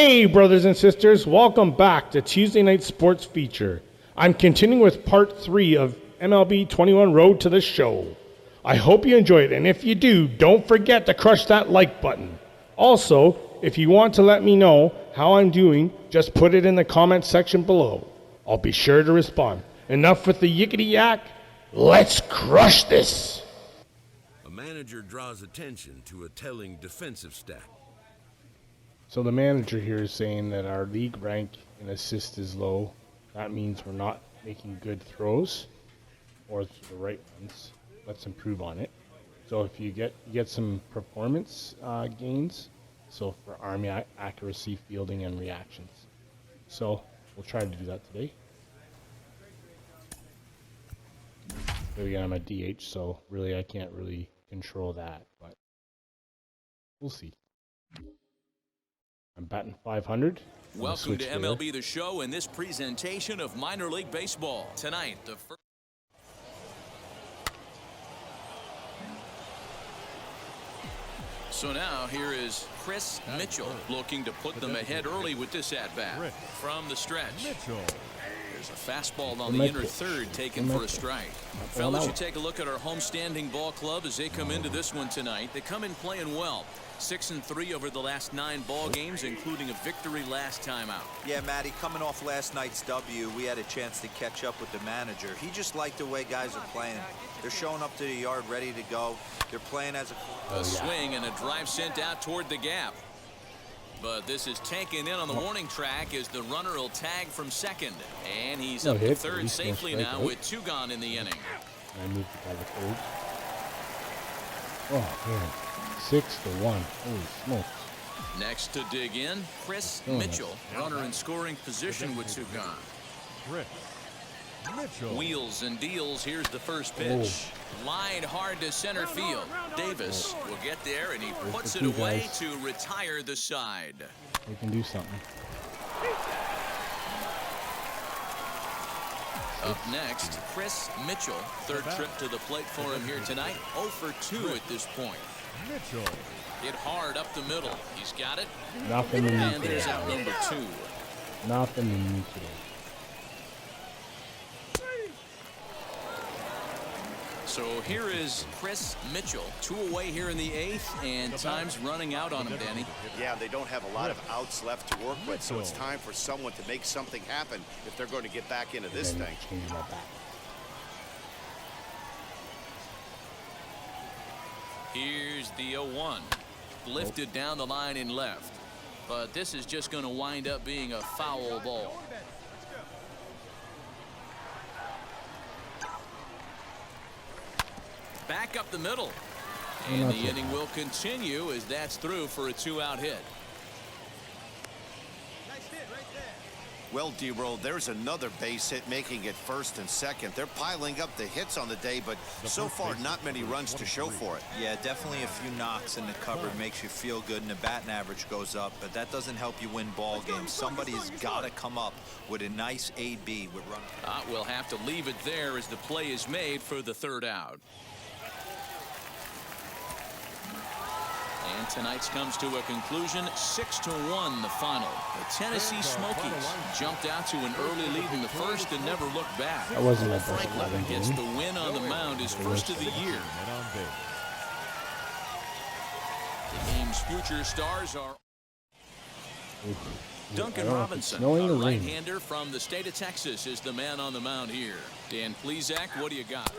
Hey, brothers and sisters, welcome back to Tuesday Night Sports Feature. I'm continuing with part 3 of MLB 21 Road to the Show. I hope you enjoy it, and if you do, don't forget to crush that like button. Also, if you want to let me know how I'm doing, just put it in the comment section below. I'll be sure to respond. Enough with the yickety yak. Let's crush this. A manager draws attention to a telling defensive stat. So the manager here is saying that our league rank in assist is low. That means we're not making good throws or the right ones. Let's improve on it. So if you get some performance gains, so for arm accuracy, fielding, and reactions. So we'll try to do that today. But again, I'm a DH, so really I can't really control that, but we'll see. I'm batting 500. Welcome to MLB The Show and this presentation of minor league baseball. Tonight, the first. So now here is Chris Mitchell looking to put them ahead early with this at-bat. From the stretch. There's a fastball on the inner third taken for a strike. Fellas, you take a look at our homestanding ball club as they come into this one tonight. They come in playing well. 6-3 over the last 9 ball games, including a victory last time out. Yeah, Matty, coming off last night's W, we had a chance to catch up with the manager. He just liked the way guys are playing. They're showing up to the yard ready to go. They're playing as a swing and a drive sent out toward the gap. But this is taken in on the warning track as the runner will tag from second. And he's up to third safely now with 2 gone in the inning. I moved it by the third. Oh, man. 6-1. Holy smokes. Next to dig in, Chris Mitchell. Runner in scoring position with 2 gone. Chris Mitchell. Wheels and deals. Here's the first pitch. Line hard to center field. Davis will get there, and he puts it away to retire the side. We can do something. Up next, Chris Mitchell. Third trip to the plate for him here tonight. 0 for 2 at this point. Mitchell. Hit hard up the middle. He's got it. Nothing in and there's out number 2. Nothing in me today. So here is Chris Mitchell. 2 away here in the 8th, and time's running out on him, Danny. Yeah, they don't have a lot of outs left to work with, so it's time for someone to make something happen if they're going to get back into this thing. Here's the 0-1. Lifted down the line in left. But this is just going to wind up being a foul ball. Back up the middle. And the inning will continue as that's through for a 2-out hit. Well, D-Roll, there's another base hit making it first and second. They're piling up the hits on the day, but so far not many runs to show for it. Yeah, definitely a few knocks in the cupboard makes you feel good, and the batting average goes up, but that doesn't help you win ball games. Somebody has got to come up with a nice AB with run. We'll have to leave it there as the play is made for the 3rd out. And tonight's comes to a conclusion, 6-1 the final. The Tennessee Smokies jumped out to an early lead in the 1st and never looked back. That wasn't my best Franklin gets the win on the mound, his first of the year. The game's future stars are Duncan Robinson, a right-hander from the state of Texas, is the man on the mound here. Dan Plesac, what do you got?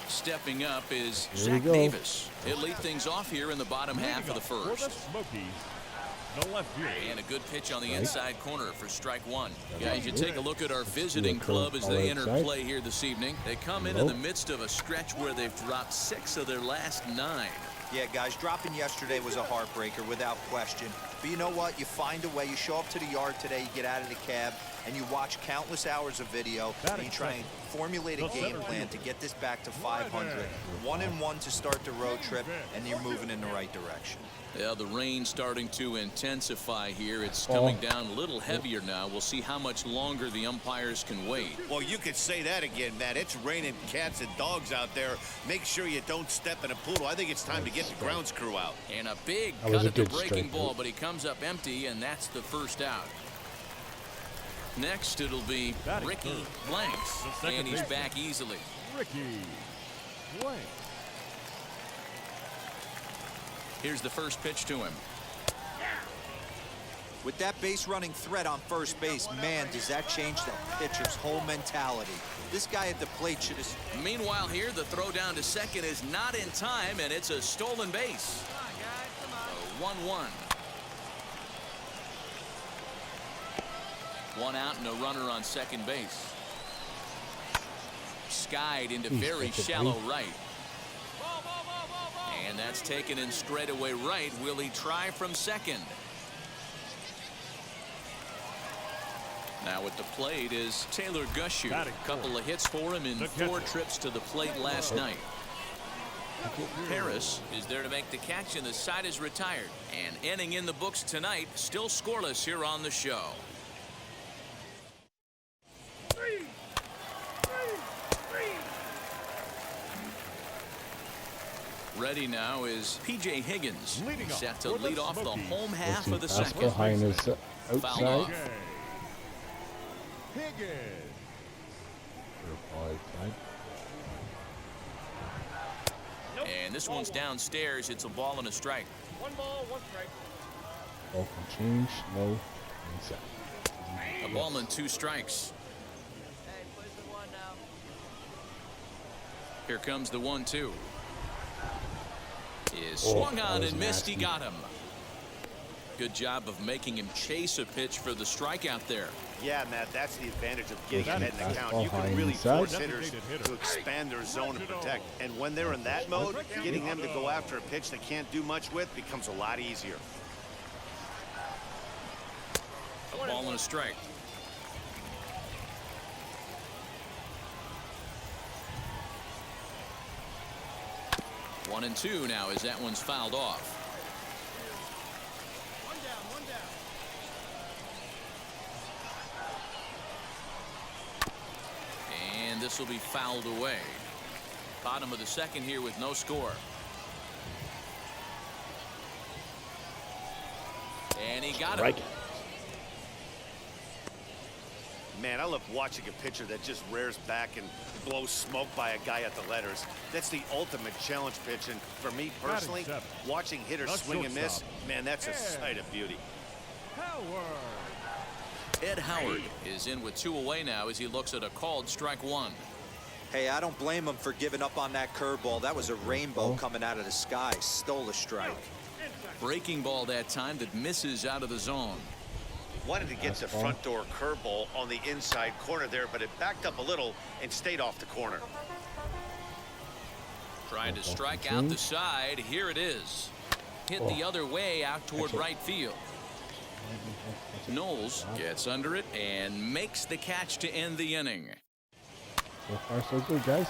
Stepping up is Zach Davis. He'll lead things off here in the bottom half of the 1st. And a good pitch on the inside corner for strike 1. Guys, you take a look at our visiting club as they enter play here this evening. They come in the midst of a stretch where they've dropped 6 of their last 9. Yeah, guys, dropping yesterday was a heartbreaker without question. But you know what? You find a way. You show up to the yard today, you get out of the cab, and you watch countless hours of video, and you try and formulate a game plan to get this back to 500. 1-1 to start the road trip, and you're moving in the right direction. Yeah, the rain starting to intensify here. It's coming down a little heavier now. We'll see how much longer the umpires can wait. Well, you could say that again, Matt. It's raining cats and dogs out there. Make sure you don't step in a poodle. I think it's time to get the grounds crew out. And a big cut at the breaking ball, but he comes up empty, and that's the first out. Next, it'll be Ricky Blanks, and he's back easily. Ricky Blanks. Here's the first pitch to him. With that base running threat on first base, man, does that change that pitcher's whole mentality. This guy at the plate should have... Meanwhile here, the throw down to second is not in time, and it's a stolen base. 1-1. One out and a runner on second base. Skied into very shallow right. And that's taken in straightaway right. Will he try from second? Now at the plate is Taylor Gusher. A couple of hits for him in 4 trips to the plate last night. Torres is there to make the catch, and the side is retired. And inning in the books tonight, still scoreless here on the show. Ready now is P.J. Higgins, set to lead off the home half of the second. Foul off. Higgins. And this one's downstairs. It's a ball and a strike. 1 ball, 1 strike. Ball can change. No. A ball and 2 strikes. Here comes the 1-2. Is swung on and missed. He got him. Good job of making him chase a pitch for the strikeout there. Yeah, Matt, that's the advantage of getting ahead in the count. You can really force hitters to expand their zone and protect. And when they're in that mode, getting them to go after a pitch they can't do much with becomes a lot easier. A ball and a strike. One and 2 now as that one's fouled off. One down. And this will be fouled away. Bottom of the second here with no score. And he got it. Man, I love watching a pitcher that just rears back and blows smoke by a guy at the letters. That's the ultimate challenge pitch. And for me personally, watching hitters swing and miss, man, that's a sight of beauty. Ed Howard is in with 2 away now as he looks at a called strike 1. Hey, I don't blame him for giving up on that curveball. That was a rainbow coming out of the sky. Stole a strike. Breaking ball that time that misses out of the zone. Wanted to get the front door curveball on the inside corner there, but it backed up a little and stayed off the corner. Trying to strike out the side. Here it is. Hit the other way out toward right field. Knowles gets under it and makes the catch to end the inning. So far so good, guys.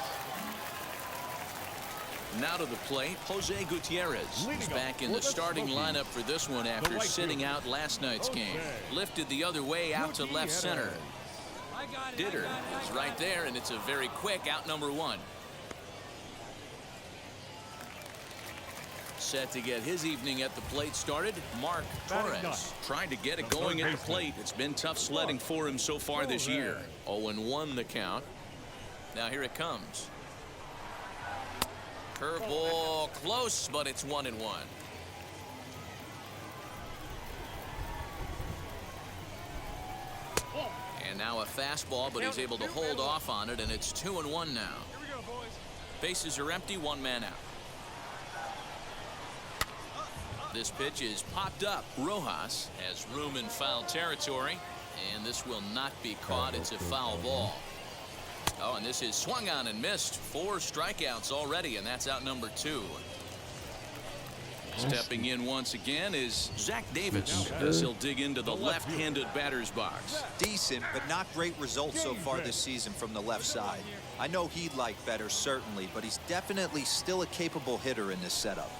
Now to the plate, Jose Gutierrez is back in the starting lineup for this one after sitting out last night's game. Lifted the other way out to left center. Ditter is right there, and it's a very quick out number 1. Set to get his evening at the plate started, Mark Torres. Trying to get it going at the plate. It's been tough sledding for him so far this year. 0-1 the count. Now here it comes. Curveball close, but it's 1-1. And now a fastball, but he's able to hold off on it, and it's 2-1 now. Bases are empty, 1 man out. This pitch is popped up. Rojas has room in foul territory, and this will not be caught. It's a foul ball. Oh, and this is swung on and missed. 4 strikeouts already, and that's out number 2. Stepping in once again is Zach Davis as he'll dig into the left-handed batter's box. Decent, but not great results so far this season from the left side. I know he'd like better, certainly, but he's definitely still a capable hitter in this setup.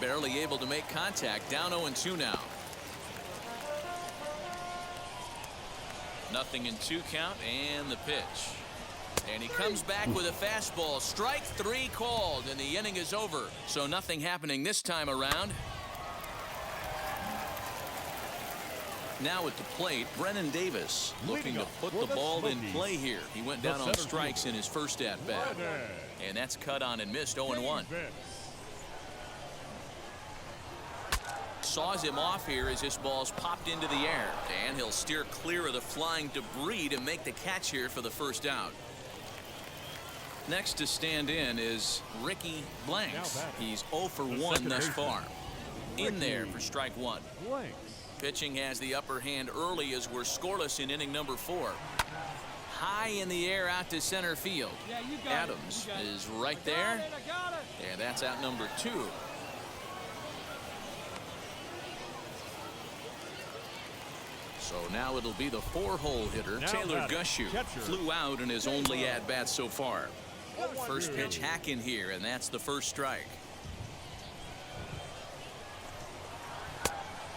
Barely able to make contact. Down 0-2 now. Nothing in 2 count, and the pitch. And he comes back with a fastball. Strike 3 called, and the inning is over. So nothing happening this time around. Now at the plate, Brennan Davis looking to put the ball in play here. He went down on strikes in his first at-bat. And that's cut on and missed. 0-1. Saws him off here as this ball's popped into the air. And he'll steer clear of the flying debris to make the catch here for the first out. Next to stand in is Ricky Blanks. He's 0 for 1 thus far. In there for strike 1. Pitching has the upper hand early as we're scoreless in inning number 4. High in the air out to center field. Adams is right there. And that's out number 2. So now it'll be the 4-hole hitter, Taylor Gushu. Flew out in his only at-bat so far. First pitch hack in here, and that's the first strike.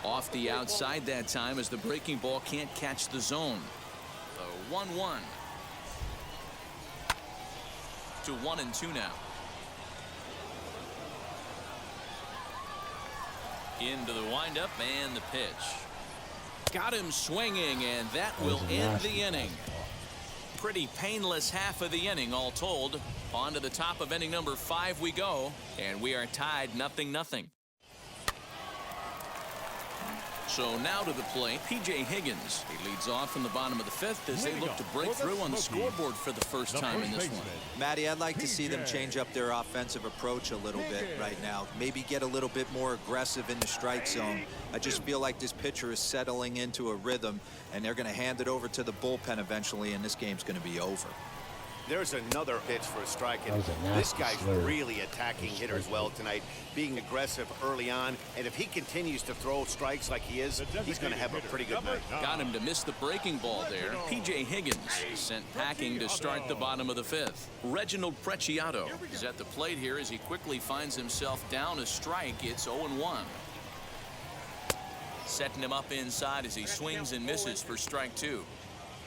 Off the outside that time as the breaking ball can't catch the zone. The 1-1. To 1-2 now. Into the windup and the pitch. Got him swinging, and that will end the inning. Pretty painless half of the inning all told. On to the top of inning number 5 we go, and we are tied 0-0. So now to the plate, P.J. Higgins. He leads off in the bottom of the 5th as they look to break through on the scoreboard for the first time in this one. Matty, I'd like to see them change up their offensive approach a little bit right now. Maybe get a little bit more aggressive in the strike zone. I just feel like this pitcher is settling into a rhythm, and they're going to hand it over to the bullpen eventually, and this game's going to be over. There's another pitch for a strike, and this guy's really attacking hitters well tonight, being aggressive early on, and if he continues to throw strikes like he is, he's going to have a pretty good night. Got him to miss the breaking ball there. P.J. Higgins sent packing to start the bottom of the 5th. Reginald Preciado is at the plate here as he quickly finds himself down a strike. It's 0-1. Setting him up inside as he swings and misses for strike 2.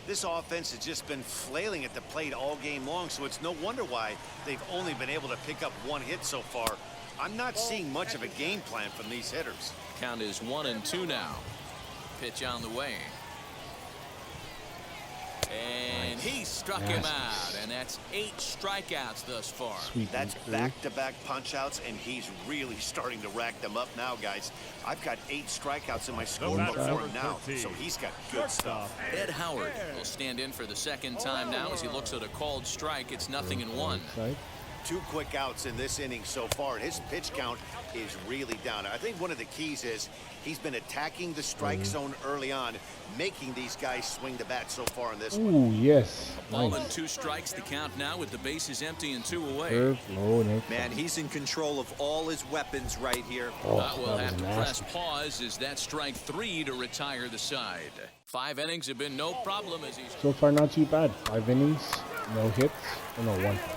This offense has just been flailing at the plate all game long, so it's no wonder why they've only been able to pick up 1 hit so far. I'm not seeing much of a game plan from these hitters. Count is 1-2 now. Pitch on the way. And he struck him out, and that's 8 strikeouts thus far. That's back-to-back punch-outs, and he's really starting to rack them up now, guys. I've got 8 strikeouts in my scorebook for him now, so he's got good stuff. Ed Howard will stand in for the second time now as he looks at a called strike. It's 0-1. 2 quick outs in this inning so far, and his pitch count is really down. I think one of the keys is he's been attacking the strike zone early on, making these guys swing the bat so far in this one. Ooh, yes. Ball and 2 strikes the count now with the bases empty and 2 away. Man, he's in control of all his weapons right here. We'll have to press pause as that strike 3 to retire the side. 5 innings have been no problem as he's... So far, not too bad. 5 innings, no hits, and no 1 hit.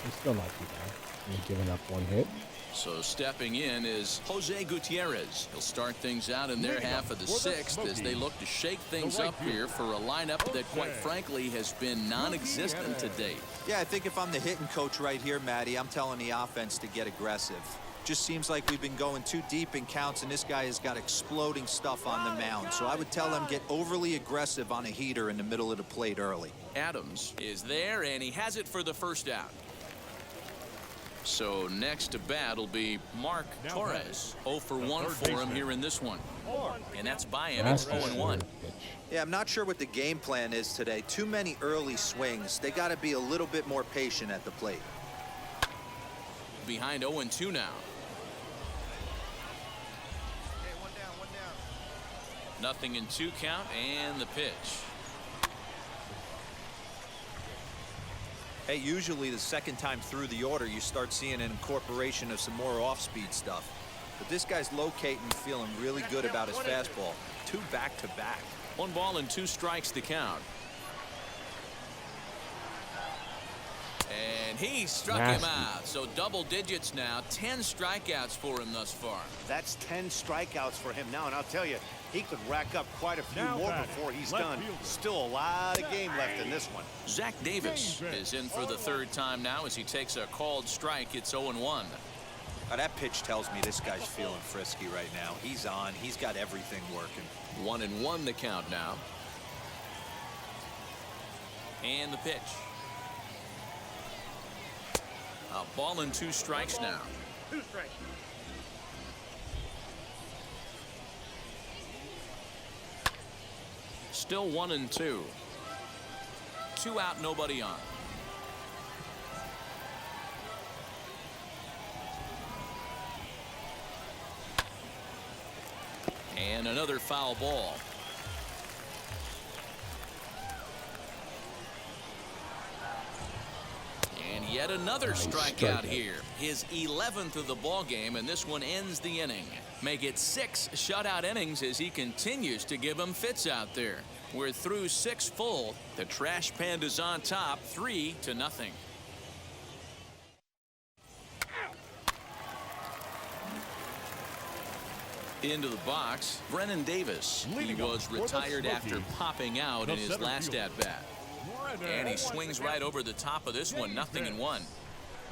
It's still not too bad. Only giving up 1 hit. So stepping in is Jose Gutierrez. He'll start things out in their half of the 6th as they look to shake things up here for a lineup that, quite frankly, has been non-existent to date. Yeah, I think if I'm the hitting coach right here, Matty, I'm telling the offense to get aggressive. Just seems like we've been going too deep in counts, and this guy has got exploding stuff on the mound. So I would tell him get overly aggressive on a heater in the middle of the plate early. Adams is there, and he has it for the first out. So next to bat will be Mark Torres. 0 for 1 for him here in this one. And that's by him. It's 0-1. Yeah, I'm not sure what the game plan is today. Too many early swings. They got to be a little bit more patient at the plate. Behind 0-2 now. Nothing in 2 count and the pitch. Hey, usually the second time through the order, you start seeing an incorporation of some more off-speed stuff. But this guy's locating, feeling really good about his fastball. 2 back-to-back. 1 ball and 2 strikes to count. And he struck him out. So double digits now. 10 strikeouts for him thus far. That's 10 strikeouts for him now. And I'll tell you, he could rack up quite a few Now more batting, before he's left done. fielder. Still a lot of game left in this one. Zach Davis is in for the third time now as he takes a called strike. It's 0-1. That pitch tells me this guy's feeling frisky right now. He's on. He's got everything working. 1-1 the count now. And the pitch. A ball and 2 strikes now. 2 strikes. Still 1-2. 2 out, nobody on. And another foul ball. And yet another strikeout here. His 11th of the ball game, and this one ends the inning. Make it 6 shutout innings as he continues to give him fits out there. We're through 6 full. The Trash Panda's on top, 3-0. Into the box, Brennan Davis. He was retired after popping out in his last at-bat. And he swings right over the top of this one, 0-1.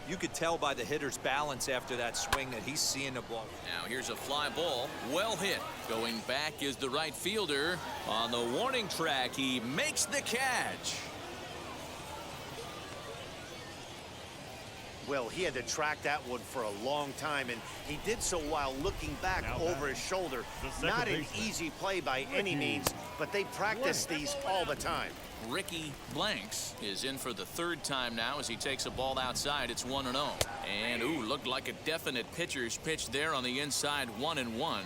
You could tell by the hitter's balance after that swing that he's seeing the ball. Now here's a fly ball, well hit. Going back is the right fielder. On the warning track, he makes the catch. Well, he had to track that one for a long time, and he did so while looking back over his shoulder. Not an easy play by any means, but they practice these all the time. Ricky Blanks is in for the third time now as he takes a ball outside. It's 1-0. And, ooh, looked like a definite pitcher's pitch there on the inside, 1-1.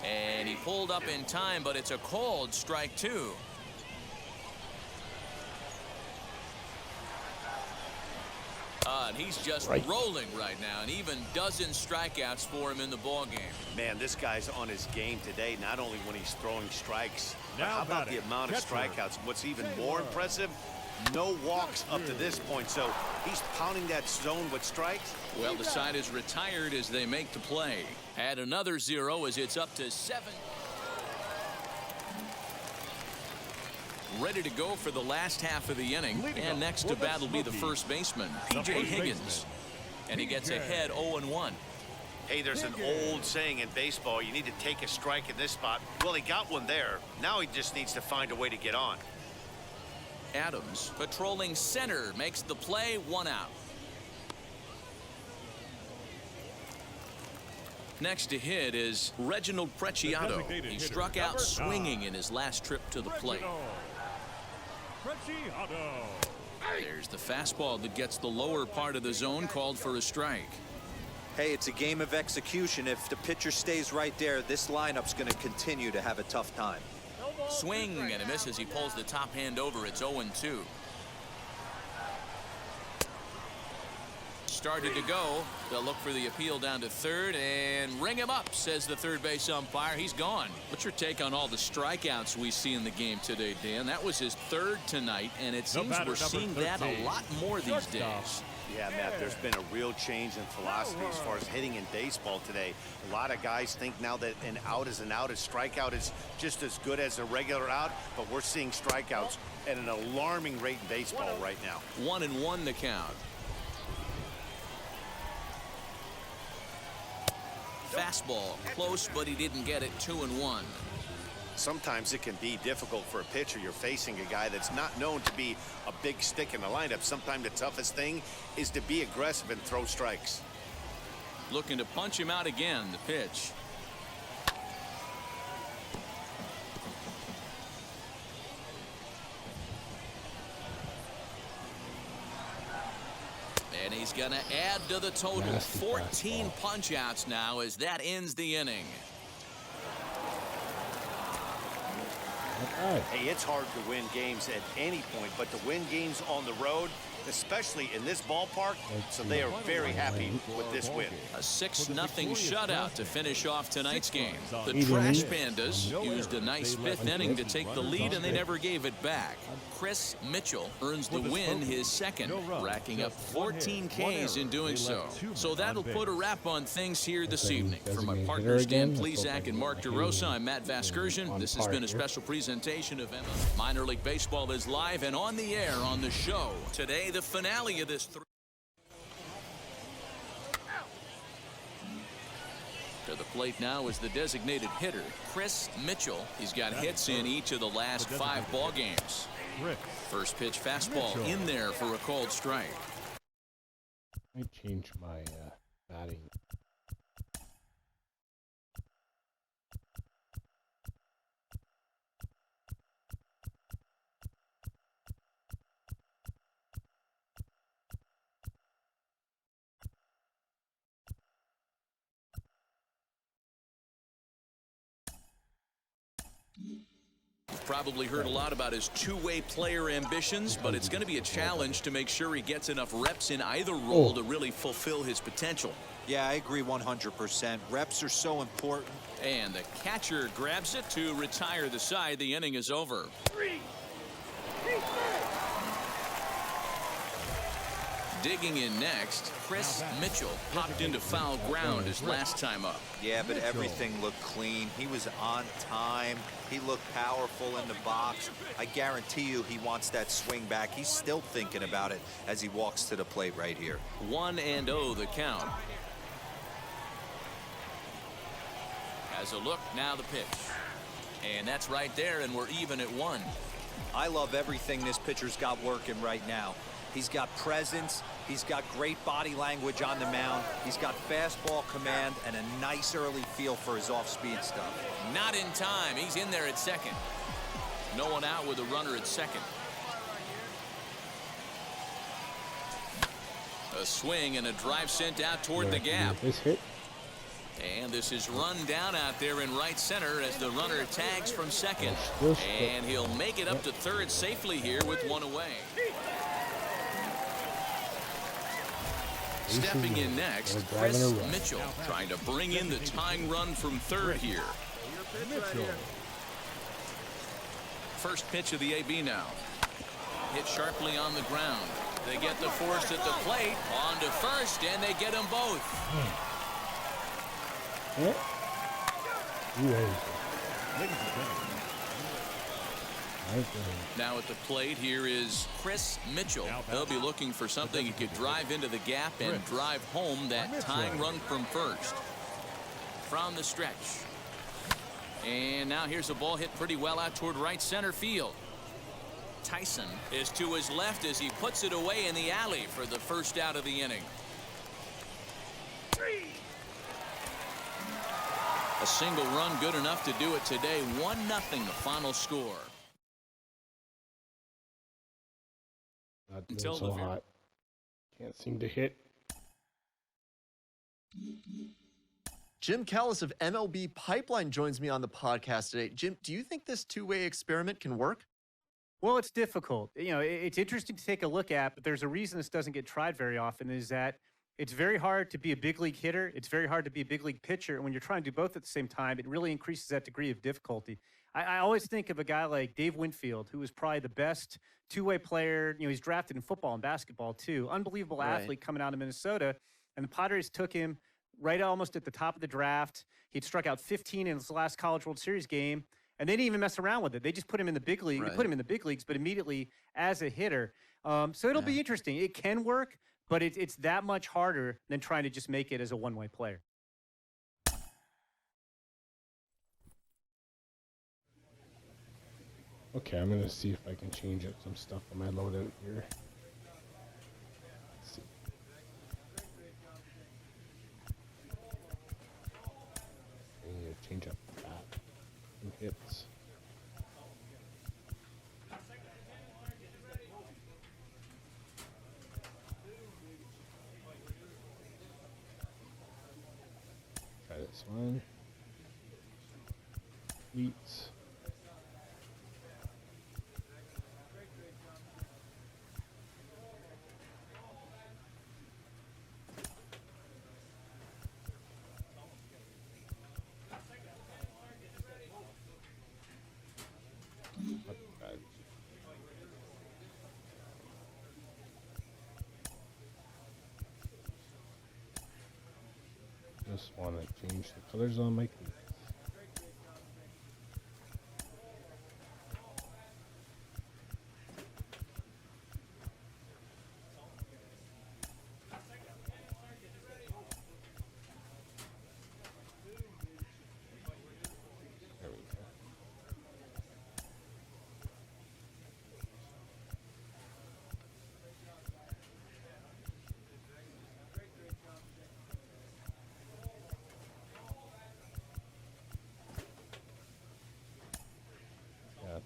And he pulled up in time, but it's a called strike 2. And he's just rolling right now, and even dozen strikeouts for him in the ball game. Man, this guy's on his game today, not only when he's throwing strikes, but how about the amount of strikeouts? What's even more impressive, no walks up to this point, so he's pounding that zone with strikes. Well, the side is retired as they make the play. Add another 0 as it's up to 7. Ready to go for the last half of the inning. And next to bat will be the first baseman, P.J. Higgins. And he gets ahead 0-1. Hey, there's an old saying in baseball, you need to take a strike in this spot. Well, he got one there. Now he just needs to find a way to get on. Adams, patrolling center, makes the play, 1 out. Next to hit is Reginald Preciado. He struck out swinging in his last trip to the plate. There's the fastball that gets the lower part of the zone, called for a strike. Hey, it's a game of execution. If the pitcher stays right there, this lineup's going to continue to have a tough time. Swing and a miss as he pulls the top hand over. It's 0-2. Started to go. They'll look for the appeal down to third and ring him up, says the third base umpire. He's gone. What's your take on all the strikeouts we see in the game today, Dan? That was his third tonight, and it seems we're seeing that a lot more these days. Yeah, Matt, there's been a real change in philosophy as far as hitting in baseball today. A lot of guys think now that an out is an out, a strikeout is just as good as a regular out, but we're seeing strikeouts at an alarming rate in baseball right now. 1-1 the count. Fastball close, but he didn't get it. 2-1. Sometimes it can be difficult for a pitcher. You're facing a guy that's not known to be a big stick in the lineup. Sometimes the toughest thing is to be aggressive and throw strikes. Looking to punch him out again. The pitch. And he's going to add to the total. 14 punch-outs now as that ends the inning. Hey, it's hard to win games at any point, but to win games on the road, especially in this ballpark, so they are very happy with this win. A 6-0 shutout to finish off tonight's game. The Trash Pandas used a nice fifth inning to take the lead, and they never gave it back. Chris Mitchell earns the win, his second, racking up 14 Ks in doing so. So that'll put a wrap on things here this evening. For my partners Dan Plesac and Mark DeRosa, I'm Matt Vasgersian. This has been a special presentation of MLB. Minor League Baseball is live and on the air on the show. Today, the finale of this. To the plate now is the designated hitter, Chris Mitchell. He's got hits in each of the last 5 ball games. First pitch fastball in there for a called strike. I change my batting. You've probably heard a lot about his two-way player ambitions, but it's going to be a challenge to make sure he gets enough reps in either role to really fulfill his potential. Yeah, I agree 100%. Reps are so important. And the catcher grabs it to retire the side. The inning is over. Digging in next, Chris Mitchell popped into foul ground his last time up. Yeah, but everything looked clean. He was on time. He looked powerful in the box. I guarantee you he wants that swing back. He's still thinking about it as he walks to the plate right here. 1-0 the count. Has a look, now the pitch. And that's right there, and we're even at 1. I love everything this pitcher's got working right now. He's got presence. He's got great body language on the mound. He's got fastball command and a nice early feel for his off-speed stuff. Not in time. He's in there at second. No one out with a runner at second. A swing and a drive sent out toward the gap. This hit. And this is run down out there in right center as the runner tags from second. And he'll make it up to third safely here with one away. Stepping in next, Chris Mitchell trying to bring in the tying run from third here. First pitch of the AB now. Hit sharply on the ground. They get the force at the plate. On to first, and they get them both. Now at the plate here is Chris Mitchell. He'll be looking for something he could drive into the gap and drive home that tying run from first. From the stretch. And now here's a ball hit pretty well out toward right center field. Tyson is to his left as he puts it away in the alley for the first out of the inning. A single run good enough to do it today. 1-0 the final score. Not doing so hot. Can't seem to hit. Jim Callis of MLB Pipeline joins me on the podcast today. Jim, do you think this two-way experiment can work? Well, it's difficult. You know, it's interesting to take a look at, but there's a reason this doesn't get tried very often, is that it's very hard to be a big league hitter. It's very hard to be a big league pitcher. And when you're trying to do both at the same time, it really increases that degree of difficulty. I always think of a guy like Dave Winfield, who was probably the best two-way player. You know, he's drafted in football and basketball too. Unbelievable athlete coming out of Minnesota. And the Padres took him right almost at the top of the draft. He'd struck out 15 in his last College World Series game. And they didn't even mess around with it. They just put him in the big league. They put him in the big leagues, but immediately as a hitter. So it'll be interesting. It can work, but it's that much harder than trying to just make it as a one-way player. Okay, I'm gonna see if I can change up some stuff on my loadout here. Let's see. I need to change up that. Some hits. Try this one. Wheats. just want to change the colors on my cleats. There we go. Yeah.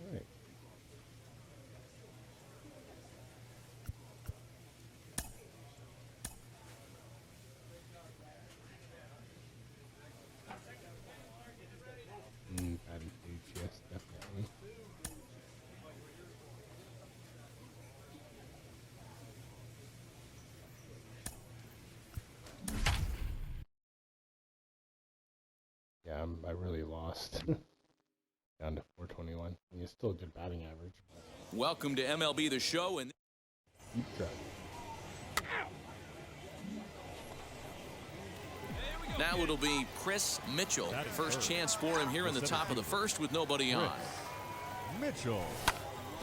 All right. Batting cage, yes, definitely. Yeah, I really lost. Down to 421. I mean, it's still a good batting average. But Welcome to MLB The Show. And keep track. now it'll be Chris Mitchell. First chance for him here in the top of the first with nobody on. Mitchell.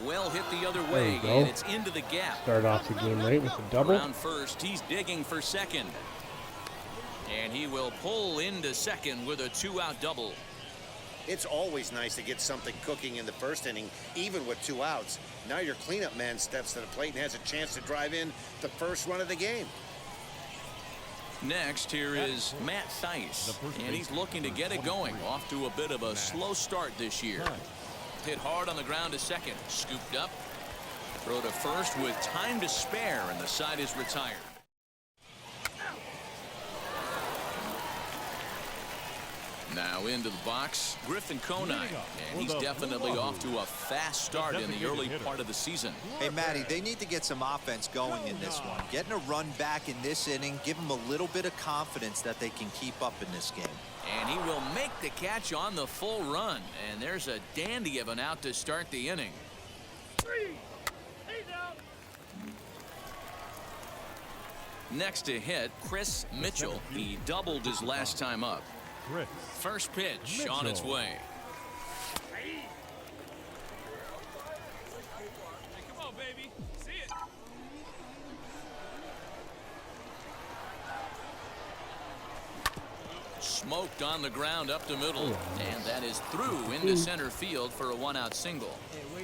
Well hit the other There way, we go. and it's into the gap. Start off the game right with a double. Around first, he's digging for second. And he will pull into second with a 2-out double. It's always nice to get something cooking in the first inning, even with 2 outs. Now your cleanup man steps to the plate and has a chance to drive in the first run of the game. Next, here is Matt Theis, and he's looking to get it going. Off to a bit of a slow start this year. Hit hard on the ground to second. Scooped up. Throw to first with time to spare, and the side is retired. Now into the box, Griffin Conine, and he's definitely off to a fast start in the early part of the season. Hey, Matty, they need to get some offense going in this one. Getting a run back in this inning, give them a little bit of confidence that they can keep up in this game. And he will make the catch on the full run, and there's a dandy of an out to start the inning. Next to hit, Chris Mitchell. He doubled his last time up. First pitch on its way. Come on, baby. See it. Smoked on the ground up the middle, and that is through into center field for a 1-out single.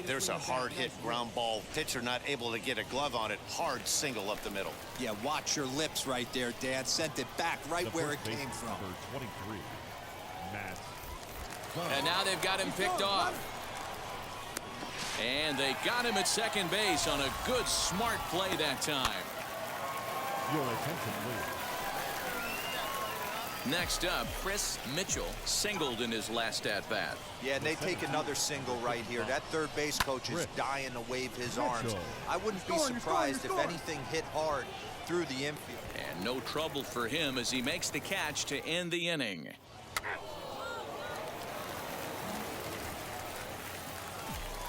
There's a hard hit ground ball. Pitcher not able to get a glove on it. Hard single up the middle. Yeah, watch your lips right there, Dan. Sent it back right where it came from. Number 23, Matt. And now they've got him picked off. And they got him at second base on a good, smart play that time. Your attention, please. Next up, Chris Mitchell singled in his last at-bat. Yeah, and they take another single right here. That third base coach is dying to wave his arms. I wouldn't be surprised if anything hit hard through the infield. And no trouble for him as he makes the catch to end the inning.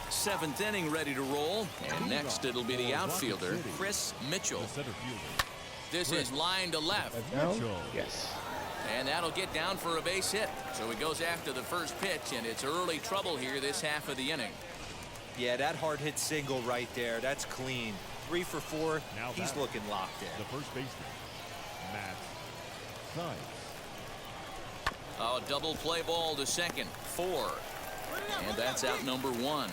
Seventh inning ready to roll. And next it'll be the outfielder, Chris Mitchell. This is line to left. Yes. And that'll get down for a base hit. So he goes after the first pitch, and it's early trouble here this half of the inning. Yeah, that hard hit single right there. That's clean. 3 for 4. Now he's looking locked in. The first baseman, Matt Theis. Oh, double play ball to second. 4. And that's out number 1.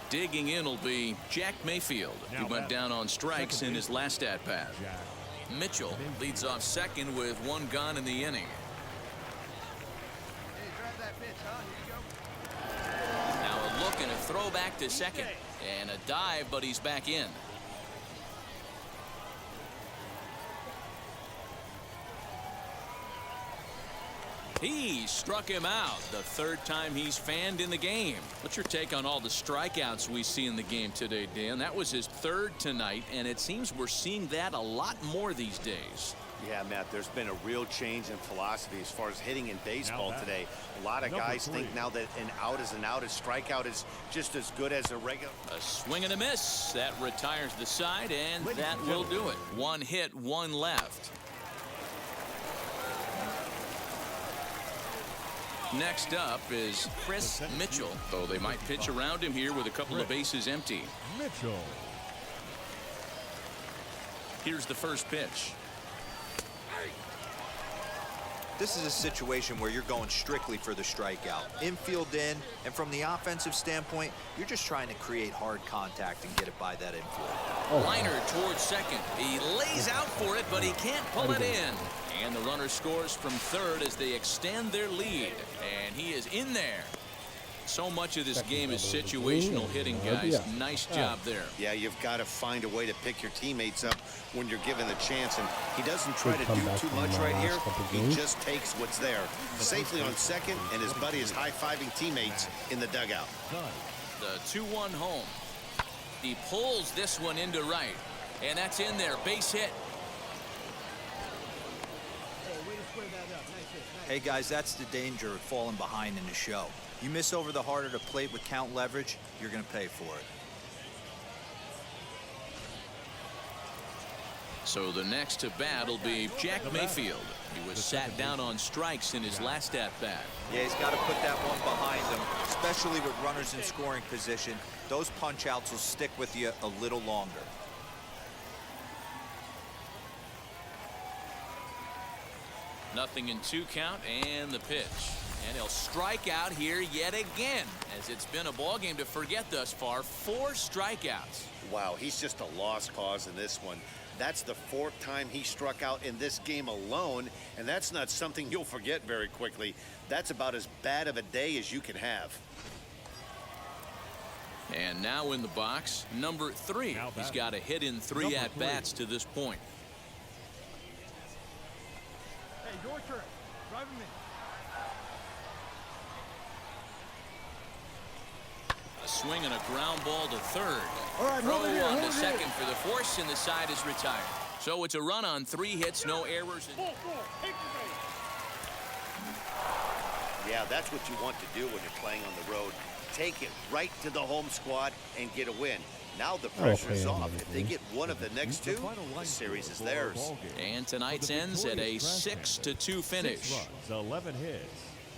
Digging in will be Jack Mayfield, who went down on strikes in his last at-bat. Mitchell leads off second with 1 gone in the inning. Now a look and a throw back to second. And a dive, but he's back in. He struck him out the 3rd time he's fanned in the game. What's your take on all the strikeouts we see in the game today, Dan? That was his 3rd tonight, and it seems we're seeing that a lot more these days. Yeah, Matt, there's been a real change in philosophy as far as hitting in baseball today. A lot of guys think now that an out is an out, a strikeout is just as good as a regular. A swing and a miss. That retires the side, and that will do it. One hit, one left. Next up is Chris Mitchell, though they might pitch around him here with a couple of bases empty. Mitchell. Here's the first pitch. This is a situation where you're going strictly for the strikeout. Infield in, and from the offensive standpoint, you're just trying to create hard contact and get it by that infield. Liner towards second. He lays out for it, but he can't pull it in. And the runner scores from third as they extend their lead. And he is in there. So much of this game is situational hitting, guys. Nice job there. Yeah, you've got to find a way to pick your teammates up when you're given the chance. And he doesn't try to do too much right here. He just takes what's there. Safely on second, and his buddy is high-fiving teammates in the dugout. The 2-1 home. He pulls this one into right. And that's in there. Base hit. Hey, guys, that's the danger of falling behind in the show. You miss over the heart of the plate with count leverage, you're going to pay for it. So the next to bat will be Jack Mayfield. He was sat down on strikes in his last at-bat. Yeah, he's got to put that one behind him, especially with runners in scoring position. Those punch-outs will stick with you a little longer. Nothing in 2 count, and the pitch. And he'll strike out here yet again, as it's been a ball game to forget thus far. 4 strikeouts. Wow, he's just a lost cause in this one. That's the 4th time he struck out in this game alone, and that's not something you'll forget very quickly. That's about as bad of a day as you can have. And now in the box, number 3. He's got a hit in 3 at-bats to this point. Hey, your turn. Drive him in. A swing and a ground ball to third. All right, throw on to second for the force, and the side is retired. So it's a run on 3 hits, no errors. Yeah, that's what you want to do when you're playing on the road. Take it right to the home squad and get a win. Now the pressure's off. If they get one of the next 2, the series is theirs. And tonight's ends at a 6-2 finish. 6 runs, 11 hits,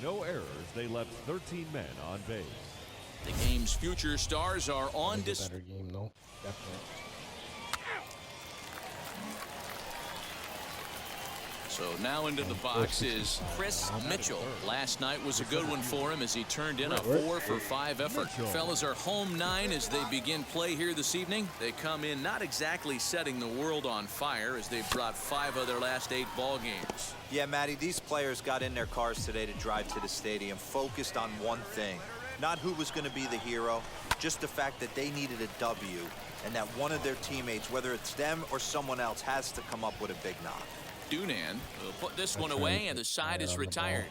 no errors. They left 13 men on base. The game's future stars are on display. Better game, though. Definitely. So now into the box is Chris Mitchell. Last night was a good one for him as he turned in a 4-for-5 effort. Fellas are home 9 as they begin play here this evening. They come in not exactly setting the world on fire as they've brought 5 of their last 8 ball games. Yeah, Matty, these players got in their cars today to drive to the stadium focused on one thing. Not who was going to be the hero, just the fact that they needed a W and that one of their teammates, whether it's them or someone else, has to come up with a big knock. Dunan will put this one away, and the side is retired.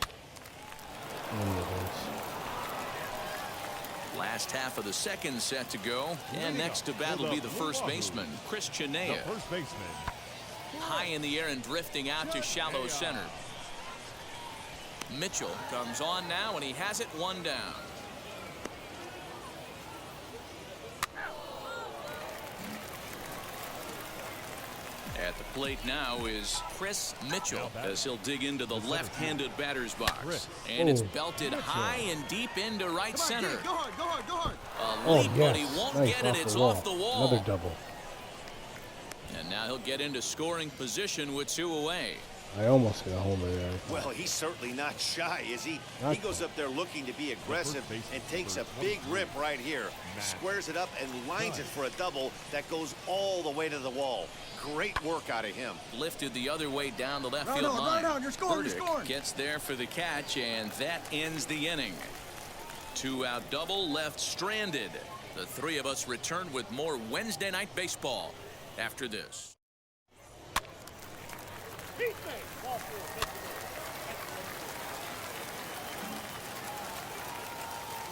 Last half of the second set to go, and next to bat will be the first baseman, Chris Chenea. First baseman. High in the air and drifting out to shallow center. Mitchell comes on now, and he has it 1 down. At the plate now is Chris Mitchell as he'll dig into the left-handed batter's box. And it's belted high and deep into right center. Go hard, go hard, go hard. A leap, but he won't get it. It's off the wall. Another double. And now he'll get into scoring position with 2 away. I almost got a homer there. Well, he's certainly not shy, is he? He goes up there looking to be aggressive and takes a big rip right here. Squares it up and lines it for a double that goes all the way to the wall. Great work out of him. Lifted the other way down the left field line. Burdick gets there for the catch, and that ends the inning. 2-out double left stranded. The 3 of us return with more Wednesday night baseball after this.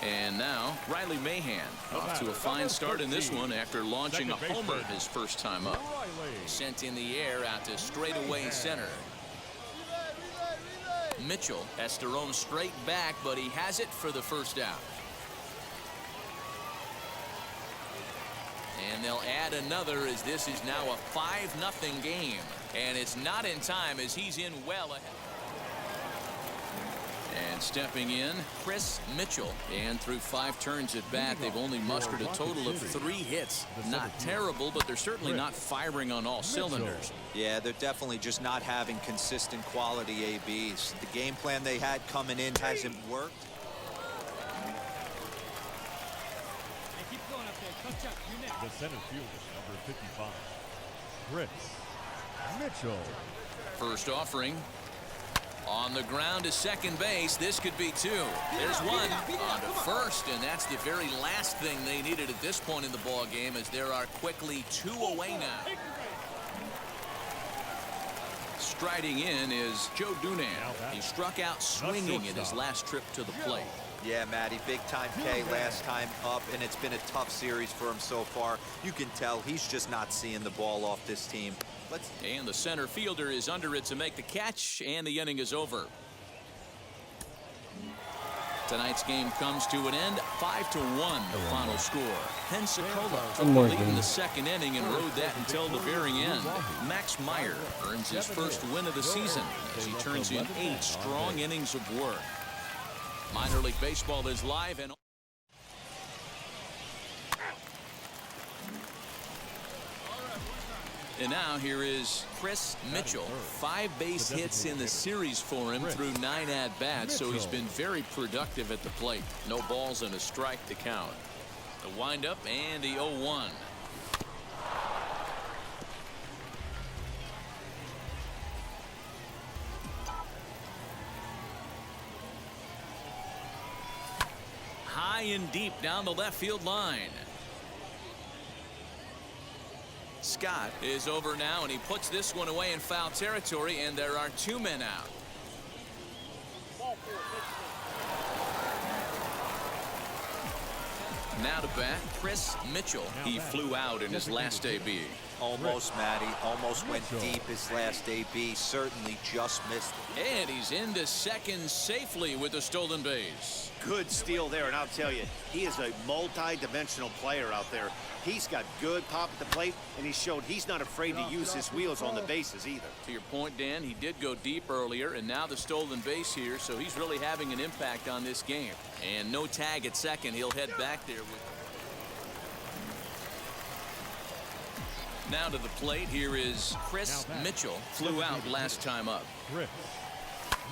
And now Riley Mahan off to a fine start in this one after launching a homer his first time up. Sent in the air out to straightaway center. Mitchell has to roam straight back, but he has it for the first out. And they'll add another as this is now a 5-0 game. And it's not in time as he's in well ahead. And stepping in, Chris Mitchell. And through 5 turns at bat, they've only mustered a total of 3 hits. Not terrible, but they're certainly not firing on all cylinders. Yeah, they're definitely just not having consistent quality ABs. The game plan they had coming in hasn't worked. The center fielder, number 55, Chris Mitchell. First offering. On the ground to second base. This could be 2. There's 1 on to first, and that's the very last thing they needed at this point in the ball game, as there are quickly 2 away now. Striding in is Joe Dunan. He struck out swinging in his last trip to the plate. Yeah, Matty, big-time K last time up, and it's been a tough series for him so far. You can tell he's just not seeing the ball off this team. And the center fielder is under it to make the catch, and the inning is over. Tonight's game comes to an end, 5-1 the final score. Pensacola took the lead in the second inning and rode that until the very end. Max Meyer earns his first win of the season as he turns in 8 strong innings of work. Minor League Baseball is live and now here is Chris Mitchell. 5 base hits in the series for him through 9 at-bats, so he's been very productive at the plate. No balls and a strike to count. The windup and the 0-1. High and deep down the left field line. Scott is over now, and he puts this one away in foul territory, and there are 2 men out. Now to bat, Chris Mitchell. He flew out in his last AB. Almost, Matty. Almost went deep his last AB. Certainly just missed it. And he's into second safely with the stolen base. Good steal there, and I'll tell you, he is a multi-dimensional player out there. He's got good pop at the plate, and he showed he's not afraid to use his wheels on the bases either. To your point, Dan, he did go deep earlier, and now the stolen base here, so he's really having an impact on this game. And no tag at second. He'll head back there with... Now to the plate, here is Chris Mitchell. Flew out last time up. Chris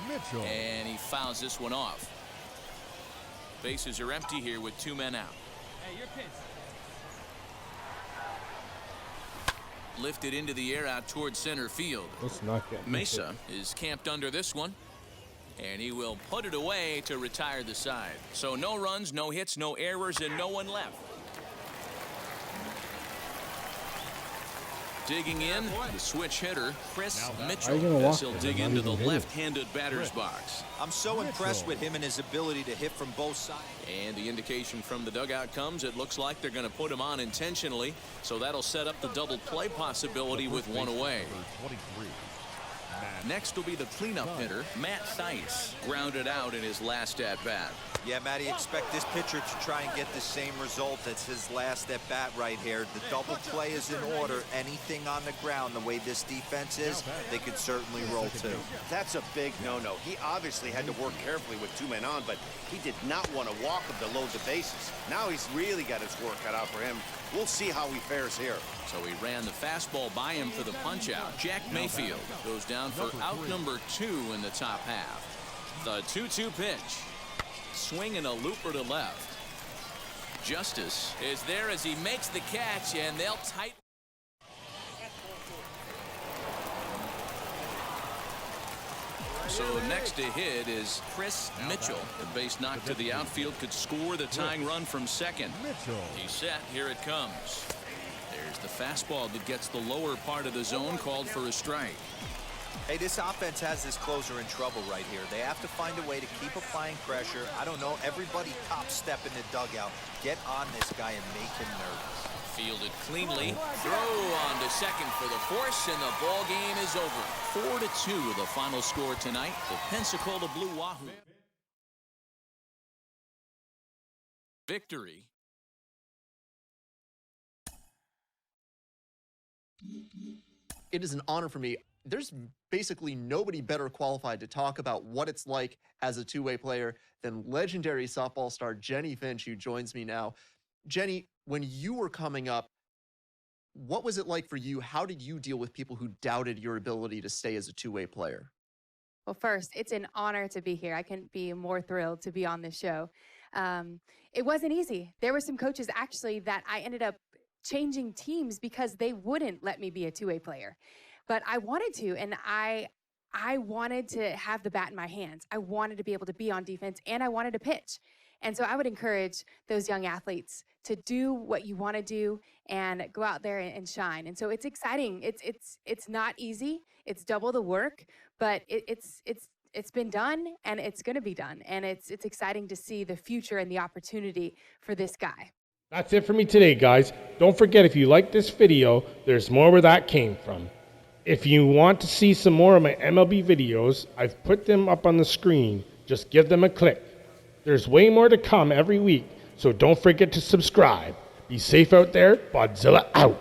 Mitchell. And he fouls this one off. Bases are empty here with 2 men out. Hey, your pitch. Lifted into the air out towards center field. Mesa is camped under this one, and he will put it away to retire the side. So no runs, no hits, no errors, and no one left. Digging in, the switch hitter, Chris Mitchell, as he'll dig into the left-handed batter's box. I'm so impressed with him and his ability to hit from both sides. And the indication from the dugout comes, it looks like they're going to put him on intentionally, so that'll set up the double play possibility with 1 away. Next will be the cleanup hitter, Matt Theis, grounded out in his last at-bat. Yeah, Matty, expect this pitcher to try and get the same result as his last at-bat right here. The double play is in order. Anything on the ground, the way this defense is, they could certainly roll 2. That's a big no-no. He obviously had to work carefully with 2 men on, but he did not want to walk him to load the bases. Now he's really got his work cut out for him. We'll see how he fares here. So he ran the fastball by him for the punch-out. Jack Mayfield goes down for out number 2 in the top half. The 2-2 pitch. Swing and a looper to left. Justice is there as he makes the catch, and they'll tighten. So next to hit is Chris Mitchell. The base knock to the outfield could score the tying run from second. He's set. Here it comes. There's the fastball that gets the lower part of the zone, called for a strike. Hey, this offense has this closer in trouble right here. They have to find a way to keep applying pressure. I don't know, everybody top step in the dugout. Get on this guy and make him nervous. Fielded cleanly. Throw on to second for the force, and the ball game is over. 4-2 the final score tonight. The Pensacola Blue Wahoo victory. It is an honor for me. There's basically nobody better qualified to talk about what it's like as a two-way player than legendary softball star Jenny Finch, who joins me now. Jenny, when you were coming up, what was it like for you? How did you deal with people who doubted your ability to stay as a two-way player? Well, first, it's an honor to be here. I couldn't be more thrilled to be on this show. It wasn't easy. There were some coaches actually that I ended up changing teams because they wouldn't let me be a two-way player. But I wanted to, and I wanted to have the bat in my hands. I wanted to be able to be on defense, and I wanted to pitch. And so I would encourage those young athletes to do what you want to do and go out there and shine. And so it's exciting. It's not easy. It's double the work, but it's been done, and it's going to be done. And it's exciting to see the future and the opportunity for this guy. That's it for me today, guys. Don't forget, if you like this video, there's more where that came from. If you want to see some more of my MLB videos, I've put them up on the screen. Just give them a click. There's way more to come every week, so don't forget to subscribe. Be safe out there. Bodzilla out.